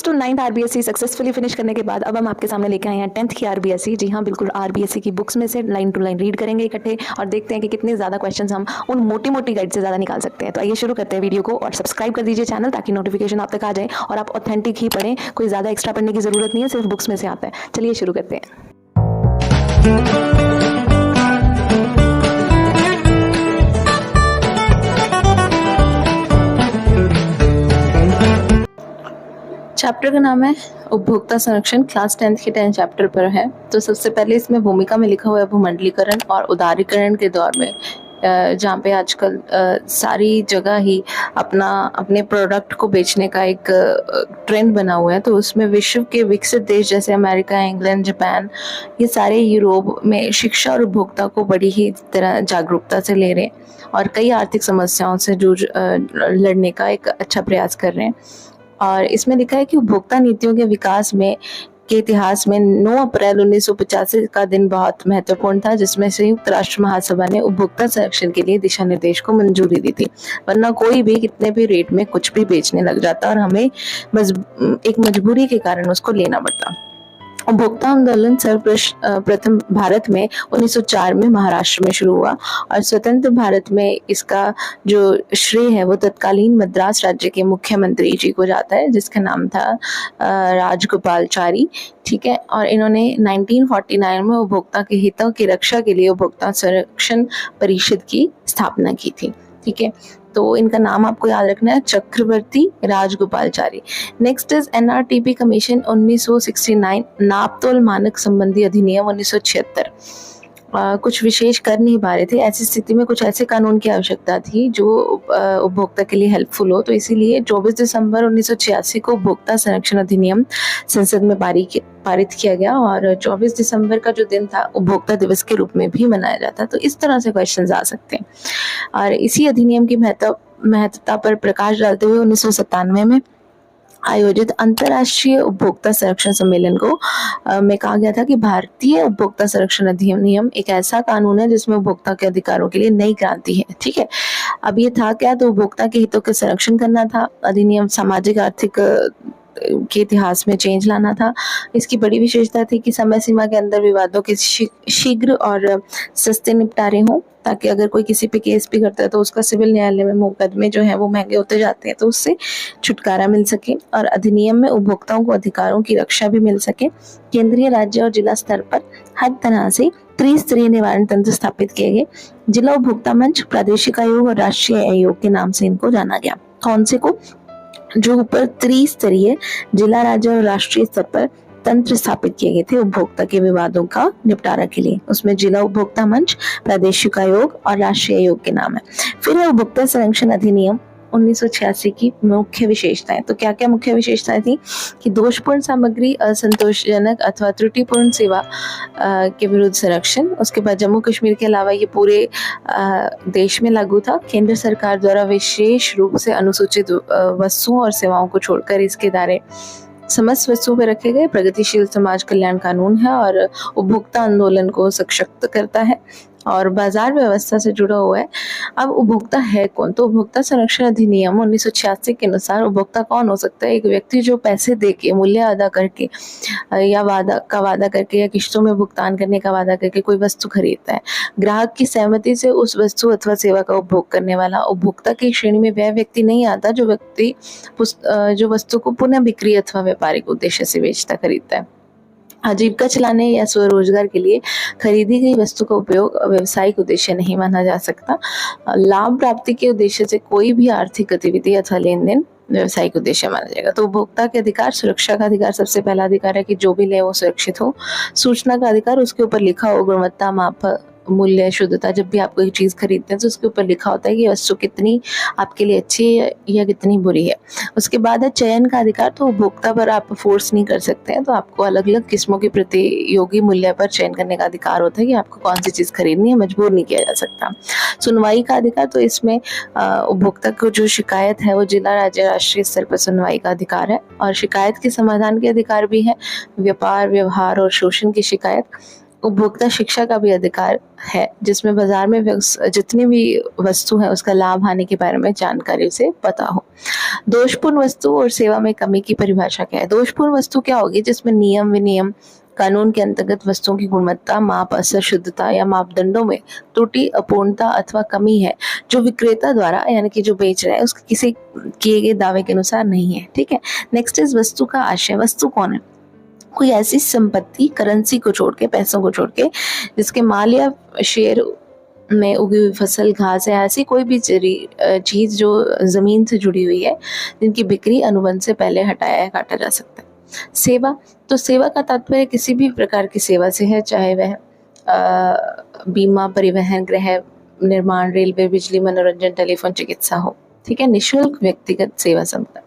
दोस्तों 9th RBSC successfully finish करने के बाद अब हम आपके सामने लेके आए हैं 10th की आरबीएससी। जी हाँ, बिल्कुल आरबीएससी की बुक्स में से लाइन टू लाइन रीड करेंगे इकट्ठे और देखते हैं कि कितने ज़्यादा क्वेश्चंस हम उन मोटी मोटी गाइड से ज़्यादा निकाल सकते हैं। तो आइए शुरू करते हैं वीडियो को और सब्सक्राइब कर दीजिए चैनल ताकि नोटिफिकेशन आप तक आ जाए और आप ऑथेंटिक ही पढ़ें, कोई ज़्यादा एक्स्ट्रा पढ़ने की ज़रूरत नहीं है, सिर्फ बुक्स में से आता है। चलिए शुरू करते हैं। चैप्टर का नाम है उपभोक्ता संरक्षण। क्लास 10th के 10 चैप्टर पर है। तो सबसे पहले इसमें भूमिका में लिखा हुआ है भूमंडलीकरण और उदारीकरण के दौर में, जहाँ पे आजकल सारी जगह ही अपने प्रोडक्ट को बेचने का एक ट्रेंड बना हुआ है। तो उसमें विश्व के विकसित देश जैसे अमेरिका, इंग्लैंड, जापान, ये सारे यूरोप में शिक्षा और उपभोक्ता को बड़ी ही तरह जागरूकता से ले रहे हैं और कई आर्थिक समस्याओं से लड़ने का एक अच्छा प्रयास कर रहे हैं। और इसमें लिखा है कि उपभोक्ता नीतियों के विकास के इतिहास में 9 अप्रैल 1985 का दिन बहुत महत्वपूर्ण था, जिसमें संयुक्त राष्ट्र महासभा ने उपभोक्ता संरक्षण के लिए दिशा निर्देश को मंजूरी दी थी। वरना कोई भी कितने भी रेट में कुछ भी बेचने लग जाता और हमें एक मजबूरी के कारण उसको लेना पड़ता। उपभोक्ता आंदोलन सर्वप्रथम भारत में 1904 में महाराष्ट्र में शुरू हुआ और स्वतंत्र भारत में इसका जो श्रेय है वो तत्कालीन मद्रास राज्य के मुख्यमंत्री जी को जाता है, जिसका नाम था राजगोपालचारी। ठीक है, और इन्होंने 1949 में उपभोक्ता के हितों की रक्षा के लिए उपभोक्ता संरक्षण परिषद की स्थापना की थी। ठीक है, तो इनका नाम आपको याद रखना है, चक्रवर्ती Rajagopalachari. Next is NRTP commission 1969, नापतोल मानक संबंधी अधिनियम 1976। कुछ विशेष कर नहीं पा रहे थे, ऐसी स्थिति में कुछ ऐसे कानून की आवश्यकता थी जो उपभोक्ता के लिए हेल्पफुल हो। तो इसीलिए 24 दिसंबर 1986 को उपभोक्ता संरक्षण अधिनियम संसद में पारित किया गया और 24 दिसंबर का जो दिन था उपभोक्ता दिवस के रूप में भी मनाया जाता। तो इस तरह से क्वेश्चंस आ सकते हैं। और इसी अधिनियम की महत्वता पर प्रकाश डालते हुए 1997 में आयोजित अंतर्राष्ट्रीय उपभोक्ता संरक्षण सम्मेलन को में कहा गया था कि भारतीय उपभोक्ता संरक्षण अधिनियम एक ऐसा कानून है जिसमें उपभोक्ता के अधिकारों के लिए नई क्रांति है। ठीक है, अब ये था क्या, तो उपभोक्ता के हितों के संरक्षण करना था। अधिनियम सामाजिक आर्थिक के इतिहास में चेंज लाना था। इसकी बड़ी विशेषता थी कि समय सीमा के अंदर विवादों के शीघ्र और सस्ते निपटारे हों, ताकि अगर कोई किसी पे केस भी करता है तो उसका सिविल न्यायालय में मुकदमे जो है वो महंगे होते जाते हैं, तो उससे छुटकारा मिल सके और अधिनियम में उपभोक्ताओं को अधिकारों की रक्षा भी मिल सके। केंद्रीय, राज्य और जिला स्तर पर हर तरह से त्रिस्तरीय निवारण तंत्र स्थापित किए गए। जिला उपभोक्ता मंच, प्रादेशिक आयोग और राष्ट्रीय आयोग के नाम से इनको जाना गया। कौन से को? जो ऊपर त्रिस्तरीय जिला, राज्य और राष्ट्रीय स्तर पर तंत्र स्थापित किए गए थे उपभोक्ता के विवादों का निपटारा के लिए, उसमें जिला उपभोक्ता मंच, प्रादेशिक आयोग और राष्ट्रीय आयोग के नाम है। फिर है उपभोक्ता संरक्षण अधिनियम 1986 की मुख्य विशेषताएं। तो क्या क्या मुख्य विशेषताएं थी कि दोषपूर्ण सामग्री, असंतोषजनक अथवा त्रुटिपूर्ण सेवा के विरुद्ध संरक्षण। उसके बाद जम्मू कश्मीर के अलावा ये पूरे देश में लागू था। केंद्र सरकार द्वारा विशेष रूप से अनुसूचित वस्तुओं और सेवाओं को छोड़कर इसके दायरे समस्त वस्तुओं पर रखे गए। प्रगतिशील समाज कल्याण कानून है और उपभोक्ता आंदोलन को सशक्त करता है और बाजार व्यवस्था से जुड़ा हुआ है। अब उपभोक्ता है कौन? तो उपभोक्ता संरक्षण अधिनियम 1986 के अनुसार उपभोक्ता कौन हो सकता है? एक व्यक्ति जो पैसे दे के, मूल्य अदा करके या वादा करके या किश्तों में भुगतान करने का वादा करके कोई वस्तु खरीदता है। ग्राहक की सहमति से उस वस्तु अथवा सेवा का उपभोग करने वाला। उपभोक्ता की श्रेणी में वह व्यक्ति नहीं आता जो वस्तु को पुनः बिक्री अथवा व्यापारिक उद्देश्य से बेचता, खरीदता है। आजीविका चलाने या स्वरोजगार के लिए खरीदी गई वस्तु का उपयोग व्यवसायिक उद्देश्य नहीं माना जा सकता। लाभ प्राप्ति के उद्देश्य से कोई भी आर्थिक गतिविधि अथवा लेन देन व्यवसायिक उद्देश्य माना जाएगा। तो उपभोक्ता के अधिकार, सुरक्षा का अधिकार सबसे पहला अधिकार है कि जो भी ले वो सुरक्षित हो। सूचना का अधिकार, उसके ऊपर लिखा हो गुणवत्ता, माप, मूल्य, शुद्धता। जब भी आप कोई चीज़ खरीदते हैं तो उसके ऊपर लिखा होता है कि वस्तु कितनी आपके लिए अच्छी है या कितनी बुरी है। उसके बाद है चयन का अधिकार। तो उपभोक्ता पर आप फोर्स नहीं कर सकते हैं, तो आपको अलग अलग किस्मों के प्रतियोगी मूल्य पर चयन करने का अधिकार होता है कि आपको कौन सी चीज़ खरीदनी है, मजबूर नहीं किया जा सकता। सुनवाई का अधिकार, तो इसमें उपभोक्ता को जो शिकायत है वो जिला, राज्य, राष्ट्रीय स्तर पर सुनवाई का अधिकार है और शिकायत के समाधान के अधिकार भी है। व्यापार, व्यवहार और शोषण की शिकायत। उपभोक्ता शिक्षा का भी अधिकार है, जिसमें बाजार में जितनी भी वस्तु है उसका लाभ हानि के बारे में जानकारी उसे पता हो। दोषपूर्ण वस्तु और सेवा में कमी की परिभाषा क्या है? दोषपूर्ण वस्तु क्या होगी? जिसमें नियम विनियम कानून के अंतर्गत वस्तुओं की गुणवत्ता, माप, असर, शुद्धता या मापदंडों में त्रुटि, अपूर्णता अथवा कमी है, जो विक्रेता द्वारा यानी कि जो बेच रहा है उसके किसी किए गए दावे के अनुसार नहीं है। ठीक है। नेक्स्ट इज वस्तु का आशय। वस्तु कौन है? कोई ऐसी संपत्ति, करेंसी को छोड़ के, पैसों को छोड़ के, जिसके माल या शेयर में उगी हुई फसल, घास या ऐसी कोई भी चीज जो जमीन से जुड़ी हुई है, जिनकी बिक्री अनुबंध से पहले हटाया या काटा जा सकता है। सेवा, तो सेवा का तात्पर्य किसी भी प्रकार की सेवा से है, चाहे वह बीमा, परिवहन, गृह निर्माण, रेलवे, बिजली, मनोरंजन, टेलीफोन, चिकित्सा हो। ठीक है। निःशुल्क व्यक्तिगत सेवा संपदा।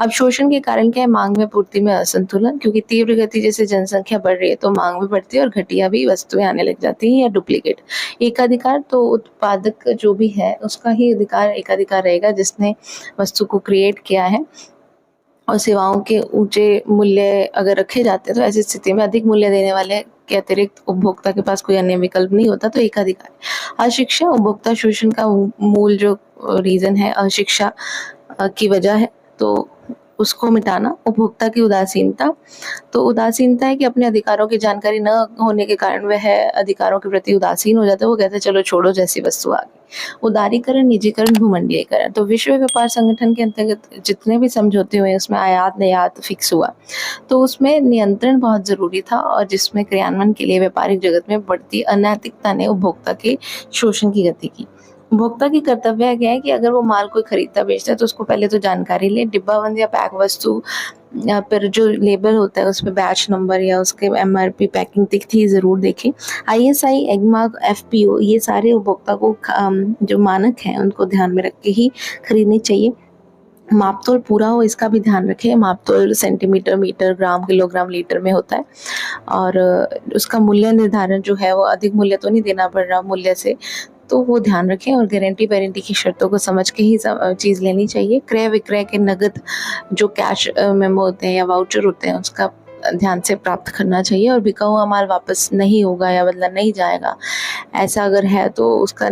अब शोषण के कारण क्या है? मांग में पूर्ति में असंतुलन, क्योंकि तीव्र गति जैसे जनसंख्या बढ़ रही है तो मांग भी बढ़ती है और घटिया भी वस्तुएं आने लग जाती हैं या डुप्लीकेट। एकाधिकार, तो उत्पादक जो भी है उसका ही अधिकार एकाधिकार रहेगा, जिसने वस्तु को क्रिएट किया है। और सेवाओं के ऊंचे मूल्य अगर रखे जाते हैं तो ऐसी स्थिति में अधिक मूल्य देने वाले के अतिरिक्त उपभोक्ता के पास कोई अन्य विकल्प नहीं होता, तो एकाधिकार। अशिक्षा उपभोक्ता शोषण का मूल जो रीजन है, अशिक्षा की वजह है, तो उसको मिटाना। उपभोक्ता की उदासीनता, तो उदासीनता है कि अपने अधिकारों की जानकारी न होने के कारण वह अधिकारों के प्रति उदासीन हो जाता है। वो कहते हैं चलो छोड़ो, जैसी वस्तु आ गई। उदारीकरण, निजीकरण, भूमंडलीकरण, तो विश्व व्यापार संगठन के अंतर्गत जितने भी समझौते हुए उसमें आयात निर्यात फिक्स हुआ, तो उसमें नियंत्रण बहुत जरूरी था, और जिसमें क्रियान्वयन के लिए व्यापारिक जगत में बढ़ती अनैतिकता ने उपभोक्ता के शोषण की गति की। उपभोक्ता की कर्तव्य क्या है कि अगर वो माल कोई खरीदता बेचता है तो उसको पहले तो जानकारी ले। डिब्बाबंद या पैक वस्तु पर जो लेबल होता है उस पर बैच नंबर या उसके MRP पैकिंग दिखती जरूर देखें। ISI, एगमार्क, FPO, ये सारे उपभोक्ता को जो मानक हैं उनको ध्यान में रख के ही खरीदनी चाहिए। मापतोल पूरा हो, इसका भी ध्यान रखें। मापतोल सेंटीमीटर, मीटर, ग्राम, किलोग्राम, लीटर में होता है, और उसका मूल्य निर्धारण जो है वो अधिक मूल्य तो नहीं देना पड़ रहा मूल्य से, तो वो ध्यान रखें। और गारंटी वारंटी की शर्तों को समझ के ही चीज़ लेनी चाहिए। क्रय विक्रय के नगद जो कैश मेमो होते हैं या वाउचर होते हैं उसका ध्यान से प्राप्त करना चाहिए। और बिका हुआ माल वापस नहीं होगा या बदला नहीं जाएगा, ऐसा अगर है तो उसका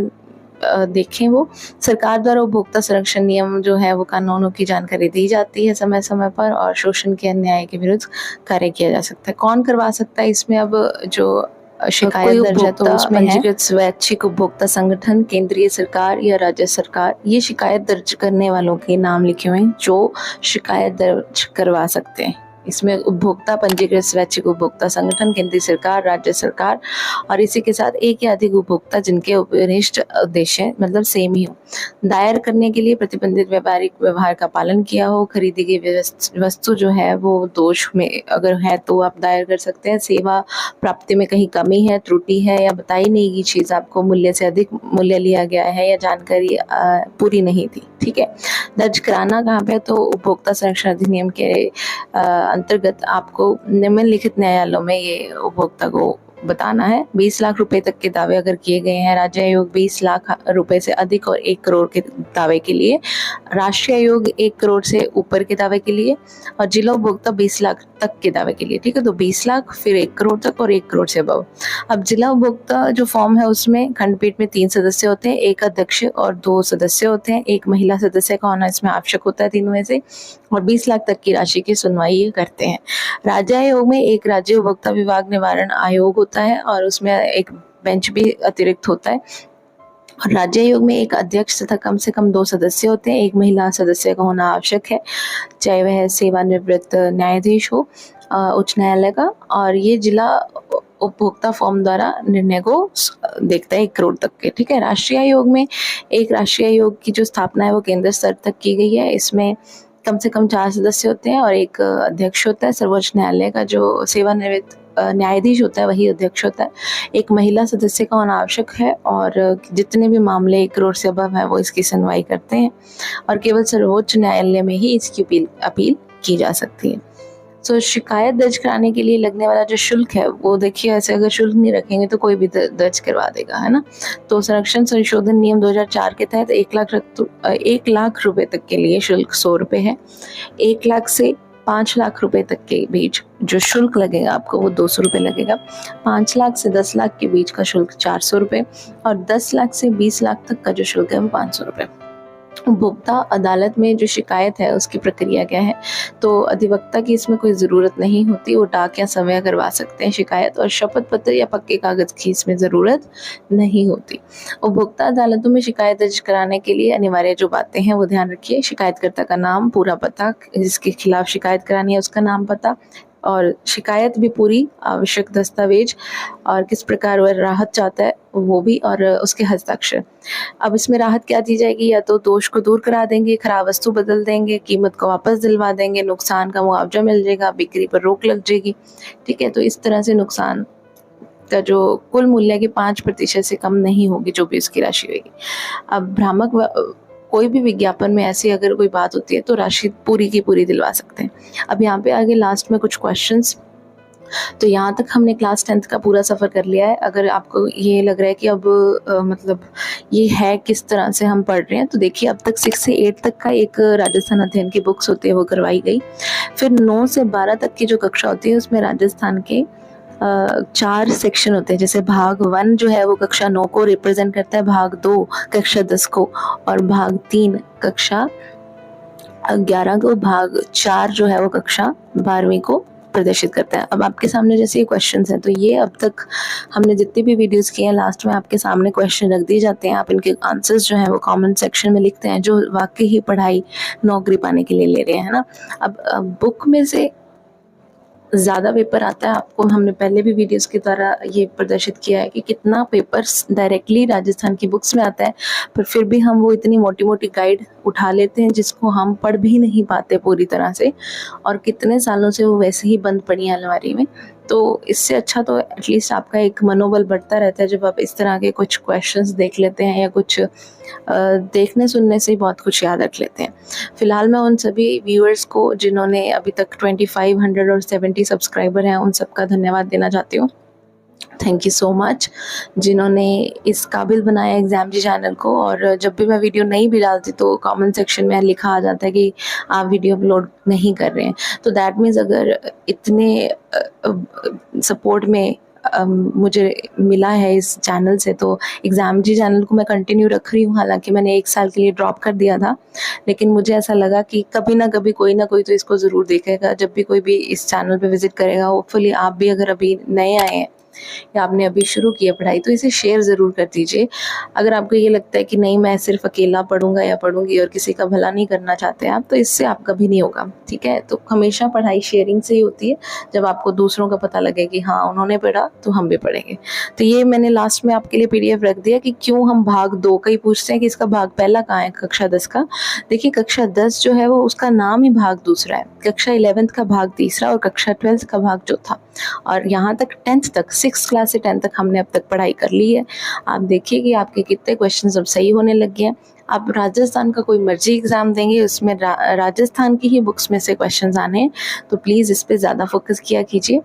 देखें। वो सरकार द्वारा उपभोक्ता संरक्षण नियम जो है वो कानूनों की जानकारी दी जाती है समय समय पर, और शोषण के अन्याय के विरुद्ध कार्य किया जा सकता है। कौन करवा सकता है इसमें? अब जो शिकायत दर्ज है तो उसमें पंजीकृत स्वैच्छिक उपभोक्ता संगठन, केंद्रीय सरकार या राज्य सरकार। ये शिकायत दर्ज करने वालों के नाम लिखे हुए हैं जो शिकायत दर्ज करवा सकते हैं। इसमें उपभोक्ता, पंजीकृत स्वैच्छिक उपभोक्ता संगठन, केंद्रीय सरकार, राज्य सरकार, और इसी के साथ एक या अधिक उपभोक्ता जिनके उपरिष्ट उद्देश्य मतलब सेम ही हो। दायर करने के लिए प्रतिबंधित व्यापारिक व्यवहार का पालन किया हो, खरीदी गई वस्तु जो है वो दोष में अगर है तो आप दायर कर सकते हैं। सेवा प्राप्ति में कहीं कमी है, त्रुटि है, या बताई नहीं गई चीज़ आपको मूल्य से अधिक मूल्य लिया गया है, या जानकारी पूरी नहीं थी। ठीक है। दर्ज कराना कहाँ पे? तो उपभोक्ता संरक्षण अधिनियम के अंतर्गत आपको निम्नलिखित न्यायालयों में ये उपभोक्ता को बताना है। 20 लाख रुपए तक के दावे अगर किए गए हैं, राज्य आयोग 20 लाख रुपए से अधिक और 1 करोड़ के दावे के लिए, राष्ट्रीय आयोग 1 करोड़ से ऊपर के दावे के लिए, और जिला उपभोक्ता 20 लाख तक के दावे के लिए। ठीक है। तो 20 लाख, फिर 1 करोड़ तक और 1 करोड़ से अबव। अब जिला उपभोक्ता जो फॉर्म है उसमें खंडपीठ में 3 सदस्य होते हैं, 1 अध्यक्ष और 2 सदस्य होते हैं। 1 महिला सदस्य का होना इसमें आवश्यक होता है तीनों में से, और 20 लाख तक की राशि की सुनवाई करते हैं। राज्य आयोग में 1 राज्य उपभोक्ता विवाद निवारण आयोग होता है, और उसमें एक बेंच भी अतिरिक्त होता है। और राज्य आयोग में 1 अध्यक्ष तथा कम से कम 2 सदस्य होते हैं। 1 महिला सदस्य का होना आवश्यक है, चाहे वह सेवानिवृत्त न्यायाधीश हो उच्च न्यायालय का। और ये जिला उपभोक्ता फॉर्म द्वारा निर्णय को देखता है 1 करोड़ तक के। ठीक है। राष्ट्रीय आयोग में 1 राष्ट्रीय आयोग की जो स्थापना है वो केंद्र स्तर तक की गई है। इसमें कम से कम 4 सदस्य होते हैं और 1 अध्यक्ष होता है। सर्वोच्च न्यायालय का जो सेवानिवृत्त न्यायाधीश होता है वही अध्यक्ष होता है। 1 महिला सदस्य का होना आवश्यक है, और जितने भी मामले 1 करोड़ से अबव हैं वो इसकी सुनवाई करते हैं, और केवल सर्वोच्च न्यायालय में ही इसकी अपील की जा सकती है। तो शिकायत दर्ज कराने के लिए लगने वाला जो शुल्क है वो देखिए, ऐसे अगर शुल्क नहीं रखेंगे तो कोई भी दर्ज करवा देगा, है ना। तो संरक्षण संशोधन नियम 2004 के तहत 1 लाख रुपए तक के लिए शुल्क 100 रुपये है। 1 लाख से 5 लाख रुपए तक के बीच जो शुल्क लगेगा आपको वो 200 रुपये लगेगा। 5 लाख से 10 लाख के बीच का शुल्क 400 रुपये और 10 लाख से 20 लाख तक का जो शुल्क है वो 500 रुपये। उपभोक्ता अदालत में जो शिकायत है उसकी प्रक्रिया क्या है? तो अधिवक्ता की इसमें कोई ज़रूरत नहीं होती, वो डाक या समय करवा सकते हैं शिकायत, और शपथ पत्र या पक्के कागज़ की इसमें ज़रूरत नहीं होती। उपभोक्ता अदालतों में शिकायत दर्ज कराने के लिए अनिवार्य जो बातें हैं वो ध्यान रखिए। शिकायतकर्ता का नाम, पूरा पता, जिसके खिलाफ शिकायत करानी है उसका नाम, पता, और शिकायत भी पूरी, आवश्यक दस्तावेज और किस प्रकार वह राहत चाहता है वो भी, और उसके हस्ताक्षर। अब इसमें राहत क्या दी जाएगी? या तो दोष को दूर करा देंगे, खराब वस्तु बदल देंगे, कीमत को वापस दिलवा देंगे, नुकसान का मुआवजा मिल जाएगा, बिक्री पर रोक लग जाएगी। ठीक है, तो इस तरह से नुकसान का जो कुल मूल्य के 5% से कम नहीं होगी जो भी उसकी राशि होगी। अब भ्रामक कोई भी विज्ञापन में ऐसी अगर कोई बात होती है तो राशि पूरी की पूरी दिलवा सकते हैं। अब यहाँ पे आगे लास्ट में कुछ क्वेश्चंस। तो यहाँ तक हमने क्लास 10th का पूरा सफ़र कर लिया है। अगर आपको ये लग रहा है कि अब मतलब ये है किस तरह से हम पढ़ रहे हैं, तो देखिए अब तक 6 से 8 तक का एक राजस्थान अध्ययन की बुक्स होती है वो करवाई गई। फिर 9 से 12 तक की जो कक्षा होती है उसमें राजस्थान के 4 सेक्शन होते हैं। जैसे भाग 1 जो है वो कक्षा 9 को रिप्रेजेंट करता है, भाग 2 कक्षा 10 को, और भाग 3 कक्षा 11 को, भाग 4 जो है वो कक्षा 12वीं को प्रदर्शित करता है। अब आपके सामने जैसे ये क्वेश्चंस हैं, तो ये अब तक हमने जितनी भी वीडियोस किए हैं लास्ट में आपके सामने क्वेश्चन रख दिए जाते हैं। आप इनके आंसर्स जो हैं वो कमेंट सेक्शन में लिखते हैं, जो वाकई ही पढ़ाई नौकरी पाने के लिए ले रहे हैं ना। अब बुक में से ज़्यादा पेपर आता है, आपको हमने पहले भी वीडियोस की तरह ये प्रदर्शित किया है कि कितना पेपर्स डायरेक्टली राजस्थान की बुक्स में आता है, पर फिर भी हम वो इतनी मोटी मोटी गाइड उठा लेते हैं जिसको हम पढ़ भी नहीं पाते पूरी तरह से, और कितने सालों से वो वैसे ही बंद पड़ी है अलमारी में। तो इससे अच्छा तो एटलीस्ट आपका एक मनोबल बढ़ता रहता है जब आप इस तरह के कुछ क्वेश्चंस देख लेते हैं, या कुछ देखने सुनने से ही बहुत कुछ याद रख लेते हैं। फ़िलहाल मैं उन सभी व्यूअर्स को जिन्होंने अभी तक 2570 सब्सक्राइबर हैं उन सबका धन्यवाद देना चाहती हूँ। थैंक यू सो मच जिन्होंने इस काबिल बनाया एग्ज़ाम जी चैनल को। और जब भी मैं वीडियो नहीं भी डालती तो कमेंट सेक्शन में लिखा आ जाता है कि आप वीडियो अपलोड नहीं कर रहे हैं, तो दैट मीन्स अगर इतने सपोर्ट में मुझे मिला है इस चैनल से, तो एग्ज़ाम जी चैनल को मैं कंटिन्यू रख रही हूँ। हालांकि मैंने 1 साल के लिए ड्रॉप कर दिया था, लेकिन मुझे ऐसा लगा कि कभी ना कभी कोई ना कोई तो इसको ज़रूर देखेगा। जब भी कोई भी इस चैनल पे विज़िट करेगा, होपफुली आप भी अगर अभी नए आए हैं या आपने अभी शुरू की है पढ़ाई, तो इसे शेयर ज़रूर कर दीजिए। अगर आपको ये लगता है कि नहीं मैं सिर्फ अकेला पढ़ूंगा या पढ़ूंगी और किसी का भला नहीं करना चाहते आप, तो इससे आपका भी नहीं होगा। ठीक है, तो हमेशा पढ़ाई शेयरिंग से ही होती है। जब आपको दूसरों का पता लगे कि हाँ उन्होंने पढ़ा तो हम भी पढ़ेंगे। तो ये मैंने लास्ट में आपके लिए PDF रख दिया कि क्यों हम भाग 2 का ही पूछते हैं कि इसका भाग पहला कहाँ है कक्षा 10 का। देखिए कक्षा 10 जो है वो उसका नाम ही भाग दूसरा है, कक्षा 11th का भाग तीसरा और कक्षा 12th का भाग चौथा। और यहाँ तक 10th तक 6th क्लास से 10th तक हमने अब तक पढ़ाई कर ली है। आप देखिए कि आपके कितने क्वेश्चंस अब सही होने लग गए हैं। आप राजस्थान का कोई मर्जी एग्ज़ाम देंगे उसमें राजस्थान की ही बुक्स में से क्वेश्चंस आने हैं, तो प्लीज़ इस पे ज़्यादा फोकस किया कीजिए।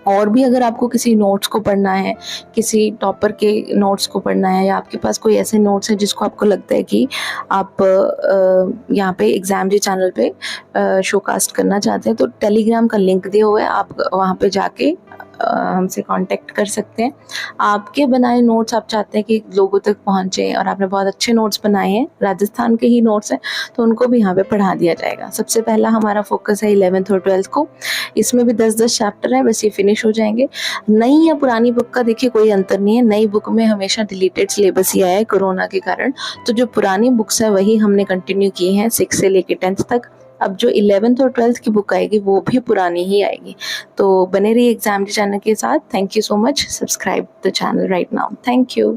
और भी अगर आपको किसी नोट्स को पढ़ना है, किसी टॉपर के नोट्स को पढ़ना है, या आपके पास कोई ऐसे नोट्स हैं जिसको आपको लगता है कि आप यहाँ पे एग्ज़ाम जी चैनल पे शोकास्ट करना चाहते हैं, तो टेलीग्राम का लिंक दिया हुआ है, आप वहाँ पे जाके हमसे कांटेक्ट कर सकते हैं। आपके बनाए नोट्स आप चाहते हैं कि लोगों तक पहुँचे, और आपने बहुत अच्छे नोट्स बनाए हैं, राजस्थान के ही नोट्स हैं, तो उनको भी यहाँ पे पढ़ा दिया जाएगा। सबसे पहला हमारा फोकस है 11th और 12th को। इसमें भी 10-10 चैप्टर हैं, बस ये फिनिश हो जाएंगे। नई या पुरानी बुक का देखिए कोई अंतर नहीं है, नई बुक में हमेशा डिलीटेड सिलेबस ही आया है कोरोना के कारण, तो जो पुरानी बुक्स है वही हमने कंटिन्यू किए हैं 6 से लेके 10th तक। अब जो 11th और 12th की बुक आएगी वो भी पुरानी ही आएगी। तो बने रहिए एग्जाम चैनल के साथ। Thank you so much, subscribe the channel right now. Thank you.